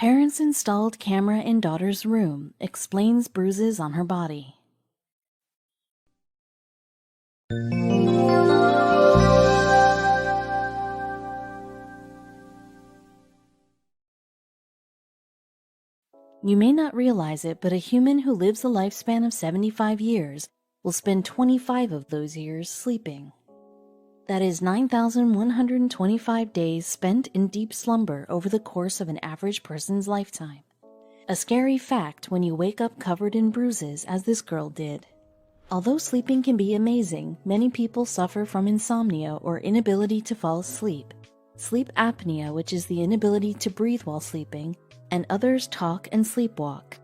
Parents installed camera in daughter's room, explains bruises on her body. You may not realize it, but a human who lives a lifespan of 75 years will spend 25 of those years sleeping. That is 9,125 days spent in deep slumber over the course of an average person's lifetime. A scary fact when you wake up covered in bruises, as this girl did. Although sleeping can be amazing, many people suffer from insomnia or inability to fall asleep, sleep apnea, which is the inability to breathe while sleeping, and others talk and sleepwalk.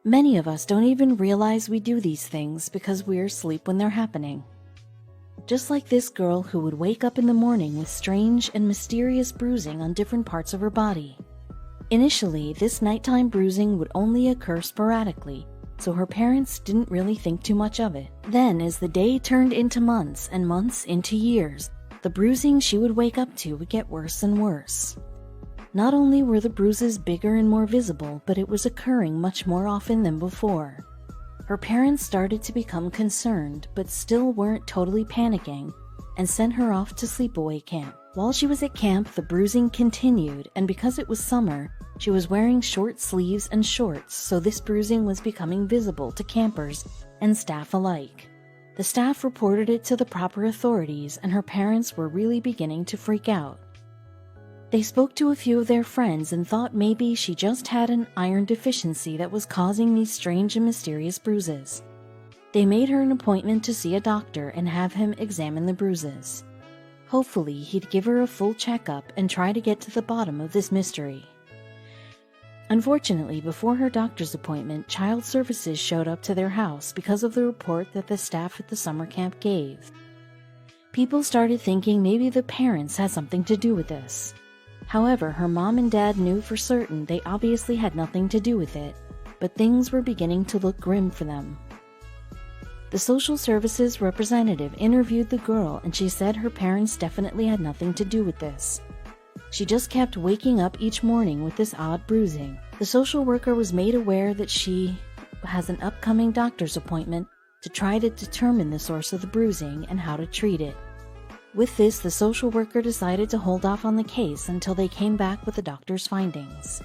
Many of us don't even realize we do these things because we're asleep when they're happening. Just like this girl who would wake up in the morning with strange and mysterious bruising on different parts of her body. Initially, this nighttime bruising would only occur sporadically, so her parents didn't really think too much of it. Then, as the day turned into months and months into years, the bruising she would wake up to would get worse and worse. Not only were the bruises bigger and more visible, but it was occurring much more often than before. Her parents started to become concerned, but still weren't totally panicking, and sent her off to sleepaway camp. While she was at camp, the bruising continued, and because it was summer, she was wearing short sleeves and shorts, so this bruising was becoming visible to campers and staff alike. The staff reported it to the proper authorities, and her parents were really beginning to freak out. They spoke to a few of their friends and thought maybe she just had an iron deficiency that was causing these strange and mysterious bruises. They made her an appointment to see a doctor and have him examine the bruises. Hopefully, he'd give her a full checkup and try to get to the bottom of this mystery. Unfortunately, before her doctor's appointment, Child Services showed up to their house because of the report that the staff at the summer camp gave. People started thinking maybe the parents had something to do with this. However, her mom and dad knew for certain they obviously had nothing to do with it, but things were beginning to look grim for them. The social services representative interviewed the girl, and she said her parents definitely had nothing to do with this. She just kept waking up each morning with this odd bruising. The social worker was made aware that she has an upcoming doctor's appointment to try to determine the source of the bruising and how to treat it. With this, the social worker decided to hold off on the case until they came back with the doctor's findings.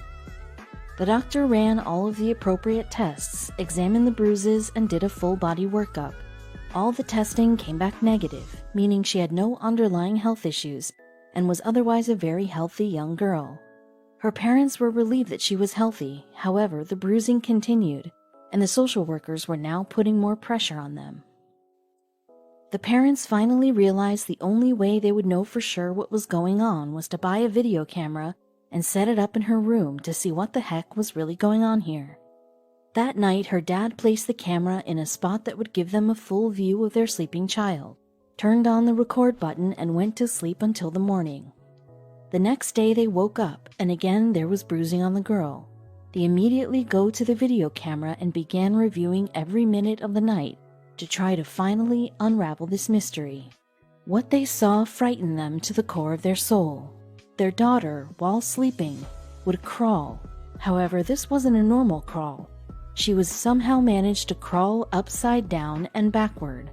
The doctor ran all of the appropriate tests, examined the bruises, and did a full-body workup. All the testing came back negative, meaning she had no underlying health issues and was otherwise a very healthy young girl. Her parents were relieved that she was healthy. However, the bruising continued, and the social workers were now putting more pressure on them. The parents finally realized the only way they would know for sure what was going on was to buy a video camera and set it up in her room to see what the heck was really going on here. That night, her dad placed the camera in a spot that would give them a full view of their sleeping child, turned on the record button, and went to sleep until the morning. The next day they woke up, and again there was bruising on the girl. They immediately go to the video camera and began reviewing every minute of the night to try to finally unravel this mystery. What they saw frightened them to the core of their soul. Their daughter, while sleeping, would crawl. However, this wasn't a normal crawl. She was somehow managed to crawl upside down and backward.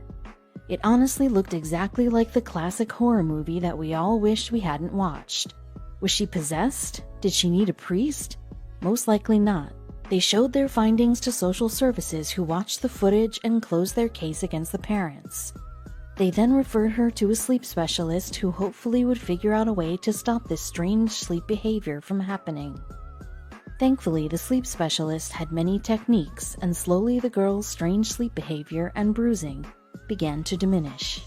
It honestly looked exactly like the classic horror movie that we all wished we hadn't watched. Was she possessed? Did she need a priest? Most likely not. They showed their findings to social services, who watched the footage and closed their case against the parents. They then referred her to a sleep specialist who hopefully would figure out a way to stop this strange sleep behavior from happening. Thankfully, the sleep specialist had many techniques, and slowly the girl's strange sleep behavior and bruising began to diminish.